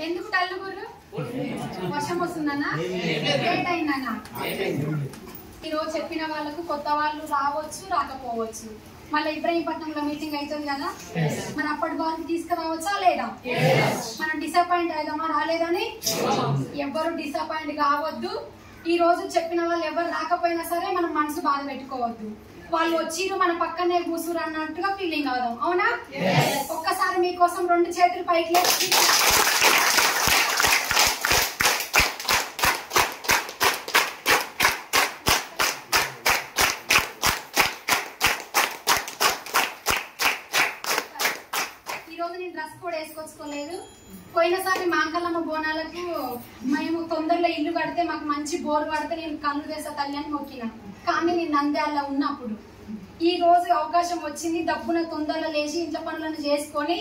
ఎందుకు తల్లుగురు వర్షం వస్తుందన్నా లేట్ అయిందన్నా ఈరోజు చెప్పిన వాళ్ళకు కొత్త వాళ్ళు రావచ్చు రాకపోవచ్చు మళ్ళీ ఇబ్రహీంపట్నంలో మీటింగ్ అవుతుంది కదా మన అప్పటి బాగా తీసుకురావచ్చా లేదా మనం డిసప్పాయింట్ అయిదామా రాలేదని ఎవరు డిసప్పాయింట్ కావద్దు ఈ రోజు చెప్పిన వాళ్ళు ఎవరు రాకపోయినా సరే మనం మనసు బాధ పెట్టుకోవద్దు వాళ్ళు వచ్చిరు మన పక్కనే కూసురు అన్నట్టుగా ఫీలింగ్ అవుదాం అవునా ఒక్కసారి మీకోసం 2 చేతులు పైకి లేపి ఈరోజు నేను డ్రెస్ కూడా వేసుకొచ్చుకోలేదు పోయినసారి మాంకలమ్మ బోనాలకు మేము తొందరలో ఇల్లు కడితే మాకు మంచి బోర్ పడితే నేను కళ్ళు వేసా తల్లి అని మొక్కిన కానీ నేను నంద్యాలలో ఉన్నప్పుడు ఈ రోజు అవకాశం వచ్చింది దబ్బున తొందరలో లేచి ఇంట్లో పనులను చేసుకొని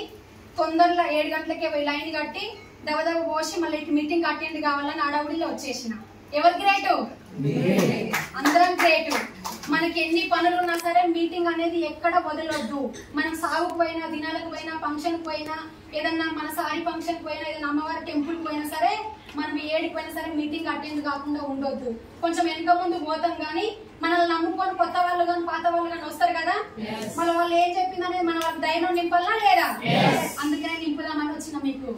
తొందరలో 7 గంటలకే పోయి లైన్ కట్టి దవదవ పోసి మళ్ళీ మీటింగ్ అటెండ్ కావాలని అడవుడిలో వచ్చేసిన ఎవరు గ్రేటు అందరం గ్రేటు మనకి ఎన్ని పనులు ఉన్నా సరే మీటింగ్ అనేది ఎక్కడ వదలొద్దు మనం సాగుకు పోయినా దినాలకు పోయినా ఫంక్షన్ పోయినా ఏదన్నా మన సారీ ఫంక్షన్ పోయినా ఏదైనా అమ్మవారి టెంపుల్ పోయినా సరే మనం ఏడికి పోయినా సరే మీటింగ్ అటెండ్ కాకుండా ఉండొద్దు కొంచెం వెనుక ముందు పోతాం కానీ మనల్ని నమ్ముకొని కొత్త వాళ్ళు కానీ పాత వాళ్ళు కానీ వస్తారు కదా మన వాళ్ళు ఏం చెప్పిందనేది మన వాళ్ళకి ధైర్యం నింపాలా లేదా అందుకనే నింపుదామని వచ్చిన మీకు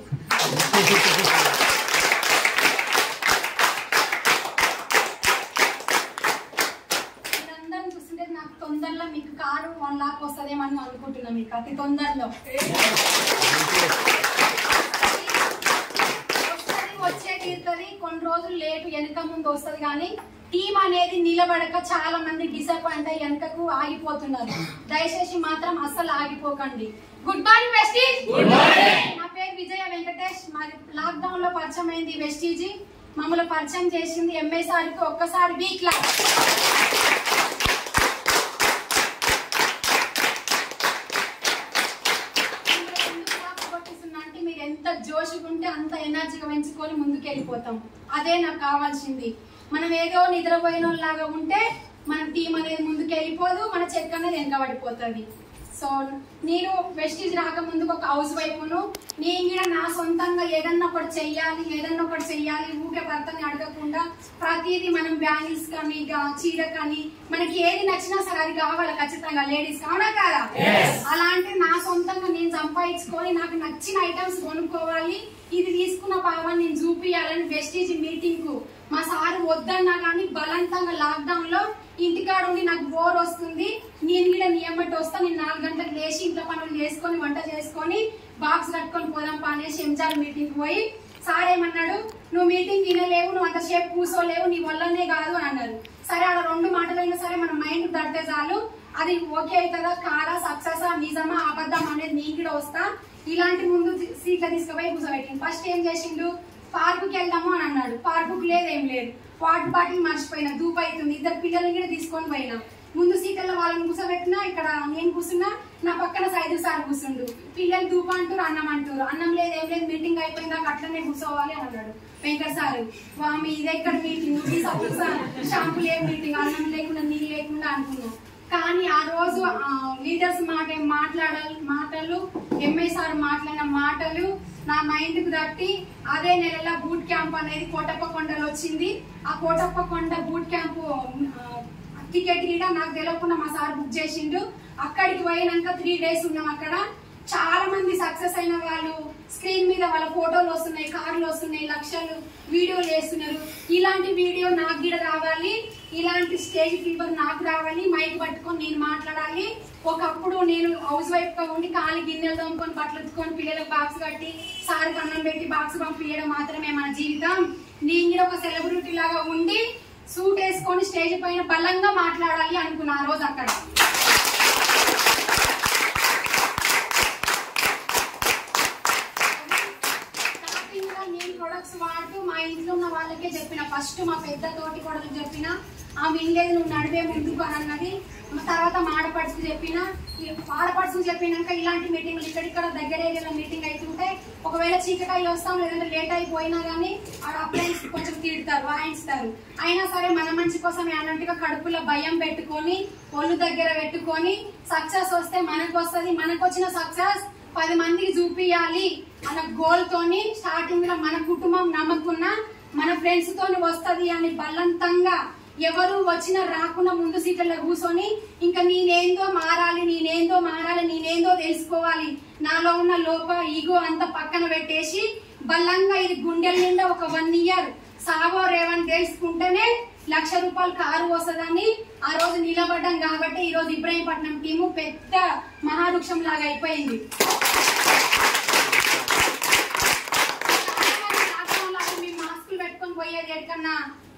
నాకు తొందరలో మీకు కారు 1 లాక్ వస్తుందేమని అనుకుంటున్నా మీకు అతి తొందరలో వచ్చే తీరుతుంది కొన్ని రోజులు లేటు వెనక ముందు వస్తుంది కానీ టీం అనేది నిలబడక చాలా మంది డిసప్పాయింట్ అయ్యి వెనకకు ఆగిపోతున్నారు దయచేసి మాత్రం అస్సలు ఆగిపోకండి గుడ్ మార్నింగ్ వెస్టీజ్ నా పేరు విజయ వెంకటేష్ మరి లాక్ డౌన్ లో పరిచయం అయింది వెస్టీజీ మమ్మల్ని పరిచయం చేసింది ఎంఏసార్కి ఒక్కసారి వీక్ లా ఎంత జోషుగా ఉంటే అంత ఎనర్జీగా పెంచుకొని ముందుకు వెళ్ళిపోతాం అదే నాకు కావాల్సింది మనం ఏదో నిద్రపోయిన లాగా ఉంటే మన టీం అనేది ముందుకు వెళ్ళిపోదు మన చెక్ అనేది వెనకబడిపోతుంది సో నేను వెస్టీజ్ రాకముందుకు ఒక హౌస్ వైఫ్ను నేను కూడా నా సొంతంగా ఏదన్నా ఒకటి చెయ్యాలి ఊకే భర్తని అడగకుండా ప్రతిదీ మనం బ్యాంగిల్స్ కానీ చీర కానీ మనకి ఏది నచ్చినా సరే అది కావాలి ఖచ్చితంగా లేడీస్ అవునా కాదా అలాంటి నా సొంతంగా నేను సంపాదించుకొని నాకు నచ్చిన ఐటమ్స్ కొనుక్కోవాలి ఇది తీసుకున్న భావాన్ని నేను చూపియాలని వెస్టీజ్ మీటింగ్ కు మా సార్ వద్దన్నా కానీ బలవంతంగా లాక్ డౌన్ లో ఇంటికాడ ఉండి నాకు బోర్ వస్తుంది నేను కూడా నియమట్టి వస్తా నేను 4 గంటలకు లేచి ఇంట్లో పనులు చేసుకొని వంట చేసుకొని బాక్స్ కట్టుకొని పోదాం అనేసి ఎంజాయ్ మీటింగ్ పోయి సార్ ఏమన్నాడు నువ్వు మీటింగ్ వినలేవు నువ్వు అంతసేపు కూర్చోలేవు నీ వల్లనే కాదు అని అన్నారు సరే అలా 2 మాటలైనా సరే మన మైండ్ తడితే చాలు అది ఓకే అవుతుందా కాదా సక్సెస్ నిజమా అబద్ధం అనేది నేను కూడా వస్తా ఇలాంటి ముందు సీట్ల తీసుకుపోయి కూర్చోబెట్టింది ఫస్ట్ ఏం చేసిండు పార్కుకి వెళ్దాము అని అన్నాడు పార్కుకి లేదేం లేదు వాటర్ బాటిల్ మర్చిపోయినా దూపు అవుతుంది 2 పిల్లల్ని కూడా తీసుకొని పోయినా ముందు సీట్లలో వాళ్ళని కూర్చోబెట్టినా ఇక్కడ నేను కూర్చున్నా నా పక్కన సైదు సార్ కూర్చుండు పిల్లలు దూపు అంటారు అన్నం అంటారు అన్నం లేదు ఏం లేదు మీటింగ్ అయిపోయిందాక అట్లనే కూర్చోవాలి అని అన్నాడు వెంకట సార్ స్వామి ఇది ఎక్కడ మీటింగ్ షాంపులు ఏం మీటింగ్ అన్నం లేకుండా నీళ్ళు లేకుండా అనుకున్నాం కానీ ఆ రోజు లీడర్స్ మాటలు ఎంఏ సార్ మాట్లాడిన మాటలు నా మైండ్ కు తట్టి అదే నెలలో బూట్ క్యాంప్ అనేది కోటప్పకొండలో వచ్చింది ఆ కోటప్పకొండ బూట్ క్యాంప్ టికెట్ కూడా నాకు తెలియకుండా మా సార్ బుక్ చేసిండు అక్కడికి పోయినాక 3 డేస్ ఉన్నాం అక్కడ చాలా మంది సక్సెస్ అయిన వాళ్ళు స్క్రీన్ మీద వాళ్ళ ఫోటోలు వస్తున్నాయి కార్లు వస్తున్నాయి లక్షలు వీడియోలు వేస్తున్నారు ఇలాంటి వీడియో నాకు కూడా రావాలి ఇలాంటి స్టేజ్ ఫీవర్ నాకు రావాలి మైక్ పట్టుకొని నేను మాట్లాడాలి ఒకప్పుడు నేను హౌస్ వైఫ్ గా ఉండి కాలి గిన్నెలు తోముకొని బట్టలు ఎత్తుకొని పిల్లలకు బాక్స్ కట్టి సార్కి అన్నం పెట్టి బాక్స్ పంపించడం మాత్రమే మన జీవితం నేను కూడా ఒక సెలబ్రిటీ లాగా ఉండి సూట్ వేసుకొని స్టేజ్ పైన బలంగా మాట్లాడాలి అనుకున్నా ఆ రోజు అక్కడ నేను ప్రొడక్ట్స్ వాడుతూ మా ఇంట్లో ఉన్న వాళ్ళకే చెప్పిన ఫస్ట్ మా పెద్ద తోటి కొడలకు చెప్పిన ఆమె వినలేదు నువ్వు నడివే ముందుకు అని అన్నది తర్వాత మాడపడుచు చెప్పిన ఆడపడుచు చెప్పినాక ఇలాంటి మీటింగ్లు ఇక్కడిక్కడ దగ్గర ఏరియాలో మీటింగ్ అవుతుంటే ఒకవేళ చీకటాయి వస్తాం లేదంటే లేట్ అయిపోయినా కానీ ఆడ అప్లయన్స్ కొంచెం తిడతారు వాయిస్తారు అయినా సరే మన మంచి కోసం అన్నట్టుగా కడుపులో భయం పెట్టుకొని ఒళ్ళు దగ్గర పెట్టుకొని సక్సెస్ వస్తే మనకు వస్తుంది మనకు వచ్చిన సక్సెస్ 10 మందికి చూపియాలి అన్న గోల్ తోని స్టార్టింగ్ లో మన కుటుంబం నమ్మకున్న మన ఫ్రెండ్స్ తోని వస్తది అని బలవంతంగా ఎవరు వచ్చినా రాకుండా ముందు సీట్లలో కూర్చొని ఇంకా నేనేందో మారాలి తెలుసుకోవాలి, నాలో ఉన్న లోప ఈగో అంతా పక్కన పెట్టేసి బలంగా ఇది గుండెల నిండా ఒక 1 ఇయర్ సాగో రేవని తెలుసుకుంటేనే ₹1,00,000 కారు వస్తుందని ఆ రోజు నిలబడ్డాం. కాబట్టి ఈ రోజు ఇబ్రహీంపట్నం టీము పెద్ద మహావృక్షం లాగా అయిపోయింది. మేము మాస్కులు పెట్టుకొని పోయేది, ఎక్కడన్నా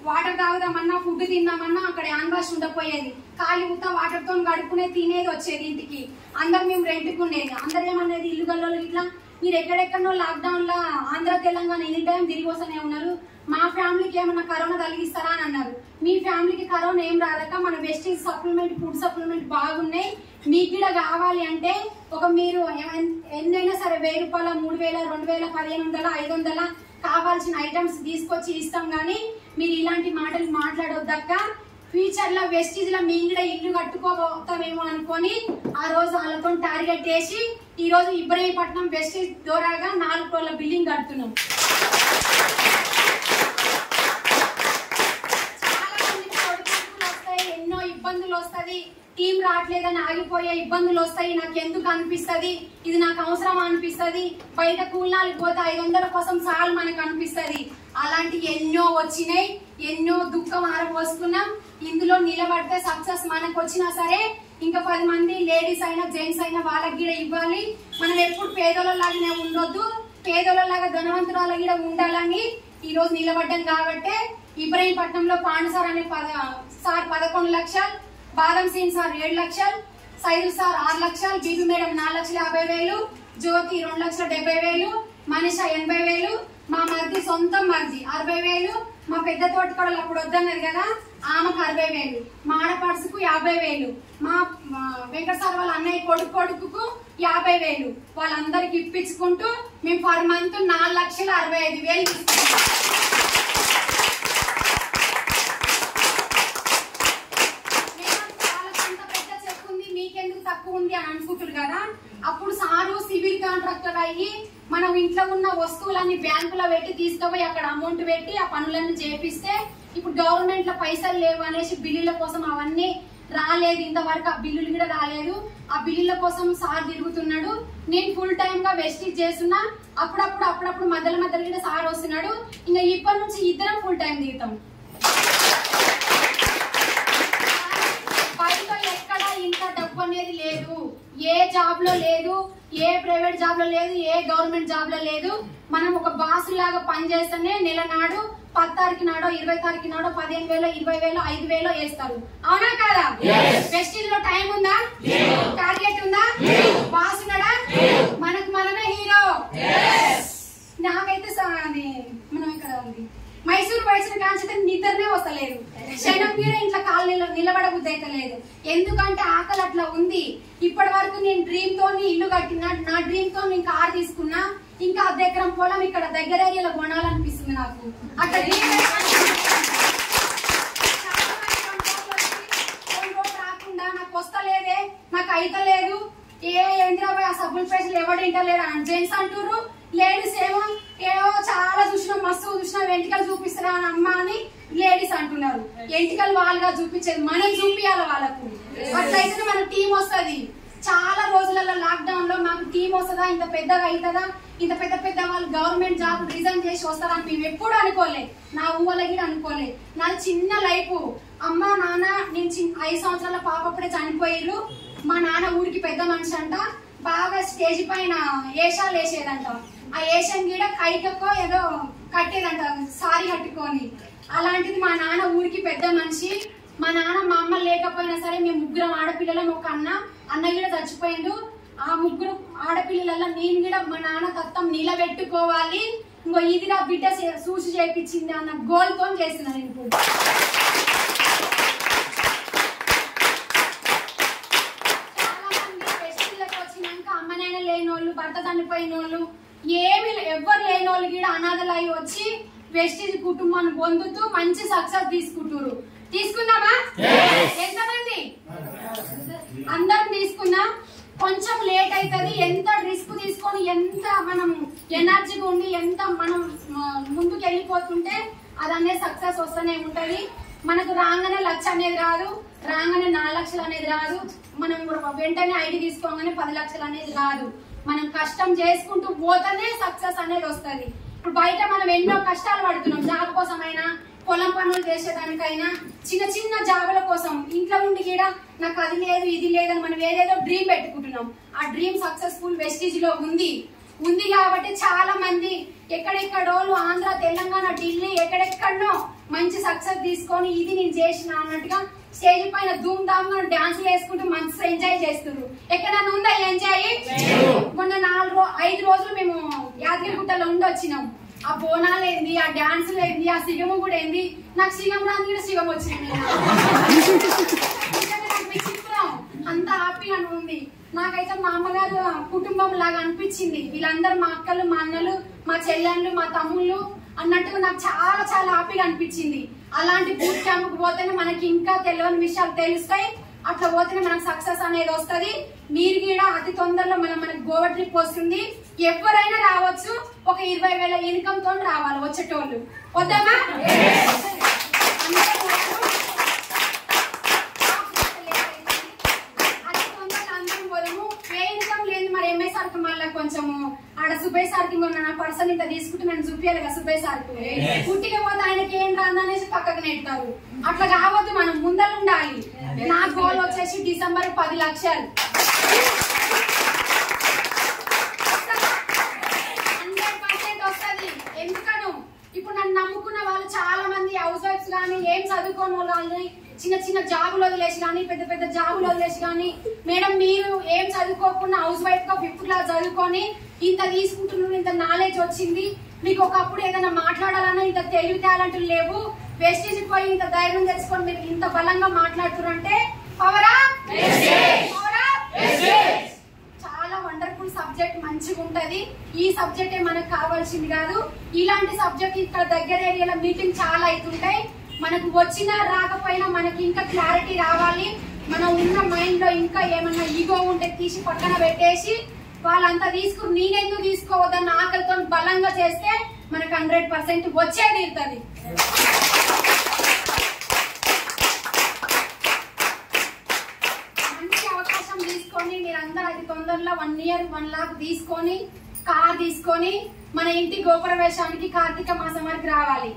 వాటర్ తాగుదామన్నా ఫుడ్ తిందామన్నా అక్కడ హ్యాండ్ వాష్ ఉండకపోయేది, ఖాళీ ఉత్తా వాటర్ తో గడుపుకునే తినేది వచ్చేది ఇంటికి. అందరు మేము రెంట్కుండేది. అందరు ఏమనేది ఇల్లు గల్లోళ్ళు ఇట్లా మీరు ఎక్కడెక్కడో లాక్డౌన్ లో ఆంధ్ర తెలంగాణ ఎనీ టైం తిరిగి వస్తూనే ఉన్నారు, మా ఫ్యామిలీకి ఏమన్నా కరోనా తగిలిస్తారా అని అన్నారు. మీ ఫ్యామిలీకి కరోనా ఏం రాదక మన వెస్టేజ్ సప్లిమెంట్ ఫుడ్ సప్లిమెంట్ బాగున్నాయి, మీకు కూడా కావాలి అంటే ఒక మీరు ఎన్నైనా సరే ₹1,000 3,000 2,000 1,500 500 కావాల్సిన ఐటమ్స్ తీసుకొచ్చి ఇస్తాం. గానీ మీరు ఇలాంటి మాటలు మాట్లాడొద్దక్క, ఫ్యూచర్ లో వెస్టేజ్ లో మేము కూడా ఇల్లు కట్టుకోబోతామేమో అనుకొని ఆ రోజు వాళ్ళతో టార్గెట్ చేసి ఈ రోజు ఇబ్రహీంపట్నం వెస్టేజ్ ద్వారాగా 4 ఫ్లోర్ల బిల్డింగ్ కడుతున్నాం. చాలా మందికి ఒడిదుడుకులు వస్తాయి, ఎన్నో ఇబ్బందులు వస్తాయి, టీం రావట్లేదని ఆగిపోయే ఇబ్బందులు వస్తాయి. నాకు ఎందుకు అనిపిస్తుంది, ఇది నాకు అవసరం అనిపిస్తుంది, బయట కూలినాలకు పోతే 500 కోసం చాలు మనకు అనిపిస్తుంది. అలాంటి ఎన్నో వచ్చినాయి, ఎన్నో దుఃఖం ఆరబోసుకున్నాం. ఇందులో నిలబడితే సక్సెస్ మనకు వచ్చినా సరే ఇంకా 10 మంది లేడీస్ అయినా జెంట్స్ అయినా వాళ్ళకి కూడా ఇవ్వాలి. మనం ఎప్పుడు పేదోళ్ళలాగానే ఉండొద్దు, పేదోళ్ళలాగా ధనవంతురాల కూడా ఉండాలని ఈ రోజు నిలబడ్డాం. కాబట్టి ఇబ్రహీంపట్నంలో పాండు సార్ అనే సార్ 11 లక్షలు, బాదం సీన్ సార్ 7 లక్షలు, సైదు సార్ 6 లక్షలు, బీబీ మేడం 4,50,000, జ్యోతి 2,70,000, మనిష 80,000, మా మరిది సొంతం మరిది 60,000, మా పెద్ద తోటకోడలు అప్పుడు వద్దన్నది కదా ఆమెకు 60,000, మా ఆడపడుసుకు 50,000, మా వెంకట సార్ వాళ్ళ అన్నయ్య కొడుకుకు 50,000 వాళ్ళందరికి ఇప్పించుకుంటూ మేము పర్ మంత్ 4,65,000 తీసుకుంటాం. మీకెందుకు తక్కువ ఉంది అని అనుకుంటారు కదా. అప్పుడు సారు సివిల్ కాంట్రాక్టర్ అయ్యి మనం ఇంట్లో ఉన్న వస్తువులన్నీ బ్యాంకులో పెట్టి తీసుకుపోయి అక్కడ అమౌంట్ పెట్టి ఆ పనులన్నీ చేపిస్తే ఇప్పుడు గవర్నమెంట్ లో పైసలు లేవు అనేసి బిల్లుల కోసం అవన్నీ రాలేదు, ఇంతవరకు ఆ బిల్లులు కూడా రాలేదు. ఆ బిల్లుల కోసం సార్ తిరుగుతున్నాడు, నేను ఫుల్ టైమ్ గా వెస్టేజ్ చేస్తున్నా. అప్పుడప్పుడు మధ్యలో కూడా సార్ వస్తున్నాడు. ఇంకా ఇప్పటి నుంచి ఇద్దరం ఫుల్ టైం దిగుతాం. ఎక్కడ ఇంత డబ్బు అనేది లేదు, ఏ జాబ్ లో లేదు, ఏ ప్రైవేట్ జాబ్ లో లేదు, ఏ గవర్నమెంట్ జాబ్ లో లేదు. మనం ఒక బాస్ లాగా పనిచేస్తేనే నెల నాడు 10 తారీఖు నాడో 20 తారీఖు నాడో 15,000 20,000 5,000 వేస్తారు. అవునా కాదా? వెస్టేజ్ లో టైం ఉందా, టార్గెట్ ఉందా, బాస్ ఉన్నాడా, మనకు మనమే హీరో. నాకైతే మనం ఇక్కడ ఉంది మైసూరు వచ్చిన కాంచితే నిద్రనే వస్తలేదు, క్షణం కూడా ఇంట్లో కాలు నిలబడబుద్ధి అయితే లేదు. ఎందుకంటే ఆకలి అట్లా ఉంది. ఇప్పటి వరకు నేను డ్రీమ్ తోని ఇల్లు కట్టినా, నా డ్రీమ్ తో నేను కార్ తీసుకున్నా, ఇంకా 1 ఎకరం పొలం ఇక్కడ దగ్గర ఏరియాలో కొనాలనిపిస్తుంది నాకు. అక్కడ రాకుండా నాకు వస్తలేదే, నాకు అయితలేదు, ఏంద్రాబాయ్ ఆ సబ్బుల పైసలు ఎవడింటలేడు అని జెంట్స్ అంటారు. లేడీస్ ఏవో చాలా చూసినా, మస్తు చూసినా వెంట్రుకలు చూపిస్తారా అని అమ్మ అని లేడీస్ అంటున్నారు. వెంట్రుకలు వాళ్ళుగా చూపించేది మనం చూపియాలి వాళ్ళకు. అట్లయితే మన టీం వస్తుంది. చాలా రోజులలో లాక్డౌన్ లో మాకు టీం వస్తుందా, ఇంత పెద్దగా అవుతుందా, ఇంత పెద్ద వాళ్ళు గవర్నమెంట్ జాబ్ రిజైన్ చేసి వస్తారని మేము ఎప్పుడు అనుకోలే, నా ఊళ్ళకి అనుకోలే. నాది చిన్న లైఫ్. అమ్మ నాన్న నేను 5 సంవత్సరాల పాప అప్పుడే చనిపోయారు. మా నాన్న ఊరికి పెద్ద మనిషి అంట, బాగా స్టేజ్ పైన ఏషాలు వేసేదంట. ఆ ఏషం గీడ కైకో ఏదో కట్టేదంట సారీ కట్టుకొని. అలాంటిది మా నాన్న ఊరికి పెద్ద మనిషి. మా నాన్న మా అమ్మ లేకపోయినా సరే మేము 3 ఆడపిల్లలం, ఒక అన్న కూడా చచ్చిపోయిండు. ఆ 3 ఆడపిల్లలలో నేను కూడా మా నాన్న తత్వం నిలబెట్టుకోవాలి, ఇంకో ఇది నా బిడ్డ చూసి చేయించింది అన్న గోల్ తో చేస్తున్నాను. ఇప్పుడు అమ్మనైనా లేనోళ్ళు, భర్త చనిపోయినోళ్ళు, ఎవ్వరు లేనోళ్ళు కూడా అనాథలు అయి వచ్చి వెస్టేజ్ కుటుంబాన్ని పొందుతూ మంచి సక్సెస్ తీసుకుంటారు. తీసుకుందామా? ఎంతమంది? అందరం తీసుకుందాం. కొంచెం లేట్ అవుతుంది. ఎంత రిస్క్ తీసుకొని ఎంత మనం ఎనర్జీగా ఉండి ఎంత మనం ముందుకు వెళ్ళిపోతుంటే అదనే సక్సెస్ వస్తూనే ఉంటది. మనకు రాగానే 1 లక్ష అనేది రాదు, రాగానే 4 లక్షలు అనేది రాదు, మనం వెంటనే ఐడి తీసుకోగానే 10 లక్షలు అనేది రాదు. మనం కష్టం చేసుకుంటూ పోతేనే సక్సెస్ అనేది వస్తుంది. ఇప్పుడు బయట మనం ఎన్నో కష్టాలు పడుతున్నాం, జాబ్ కోసమైనా పొలం పనులు చేసేదానికైనా చిన్న చిన్న జాబుల కోసం ఇంట్లో ఉండి కూడా నాకు అది లేదు ఇది లేదని మనం ఏదేదో డ్రీమ్ పెట్టుకుంటున్నాం. ఆ డ్రీమ్ సక్సెస్ఫుల్ వెస్టీజ్ లో ఉంది కాబట్టి చాలా మంది ఎక్కడెక్కడోళ్ళు ఆంధ్ర తెలంగాణ ఢిల్లీ ఎక్కడెక్కడనో మంచి సక్సెస్ తీసుకొని ఇది నేను చేసిన అన్నట్టుగా స్టేజ్ పైన ధూమ్ ధామ్ గా డాన్సులు వేసుకుంటూ మంచిగా ఎంజాయ్ చేస్తున్నారు. ఎక్కడన్నా ఉందా ఎంజాయ్? మొన్న 5 రోజులు మేము యాదగిరిగుట్టలో ఉండొచ్చినాం. ఆ బోనాలు ఏంది, ఆ డాన్సులు ఏంది, ఆ సిగము కూడా ఏంది. నాకు సిగం రాని కూడా సిగం వచ్చింది. నాకు విచిత్రం, అంత హ్యాపీగా ఉంది. నాకైతే మా అమ్మగారు కుటుంబం లాగా అనిపించింది. వీళ్ళందరూ మా అక్కలు, మా అన్నలు, మా చెల్లెళ్ళు, మా తమ్ముళ్ళు అన్నట్టుగా నాకు చాలా చాలా హ్యాపీగా అనిపించింది. అలాంటి బూట్ క్యాంప్ కు పోతేనే మనకి ఇంకా తెలియని విషయాలు తెలుస్తాయి. అట్లా పోతేనే మనకు సక్సెస్ అనేది వస్తుంది. మీరు కూడా అతి తొందరలో మనకి గోవా ట్రిప్ వస్తుంది. ఎవరైనా రావచ్చు. ఒక 20,000 ఇన్కమ్ తో రావాలి వచ్చేటోళ్ళు. వద్దామా? మళ్ళీ కొంచెము ఆడ సుబ్బయ్య సార్కి నా పర్సన్ ఇంత తీసుకుంటే నేను చూపించాలి కదా సుబ్బయ్య సార్కి. పుట్టిగా పోతే ఆయనకి ఏం రాదనేసి పక్కకు నెట్టారు. అట్లా కావద్దు, మనం ముందర ఉండాలి. నా గోల్ వచ్చేసి డిసెంబర్ 10 లక్షలు. 100% వస్తుంది. ఎందుకను ఇప్పుడు నన్ను నమ్ముకున్న వాళ్ళు చాలా మంది హౌస్ వైఫ్స్ గానీ ఏం చదువుకోని వాళ్ళు చిన్న చిన్న జాబులు వదిలేసి కానీ పెద్ద పెద్ద జాబులు వదిలేసి కానీ మేడం మీరు ఏం చదువుకోకుండా హౌస్ వైఫ్ గా 5th క్లాస్ చదువుకొని ఇంత తీసుకుంటున్నారు, ఇంత నాలెడ్జ్ వచ్చింది, మీకు ఒకప్పుడు ఏదైనా మాట్లాడాలన్నా ఇంత తెలివి టాలెంట్లు లేవు, వెస్టీజ్ పోయి ఇంత ధైర్యం తెచ్చుకొని మీరు ఇంత బలంగా మాట్లాడుతున్నారంటే పవరా? చాలా వండర్ఫుల్ సబ్జెక్ట్, మంచిగా ఉంటది. ఈ సబ్జెక్టే మనకు కావాల్సింది కాదు. ఇలాంటి సబ్జెక్ట్ ఇక్కడ దగ్గర ఏరియాలో మీటింగ్ చాలా అవుతుంటాయి. మనకు వచ్చినా రాకపోయినా మనకి ఇంకా క్లారిటీ రావాలి. మనం ఉన్న మైండ్ లో ఇంకా ఏమన్నా ఈగో ఉంటే తీసి పక్కన పెట్టేసి వాళ్ళంతా తీసుకుని నేనెందుకు తీసుకోవద్దని ఆకలితో బలంగా చేస్తే మనకు 100% వచ్చే తీరుతుంది. మంచి అవకాశం తీసుకొని మీరందరూ అతి తొందరలో 1 year 1 lakh తీసుకొని కార్ తీసుకొని మన ఇంటి గోప్రవేశానికి కార్తీక మాసం వరకు రావాలి.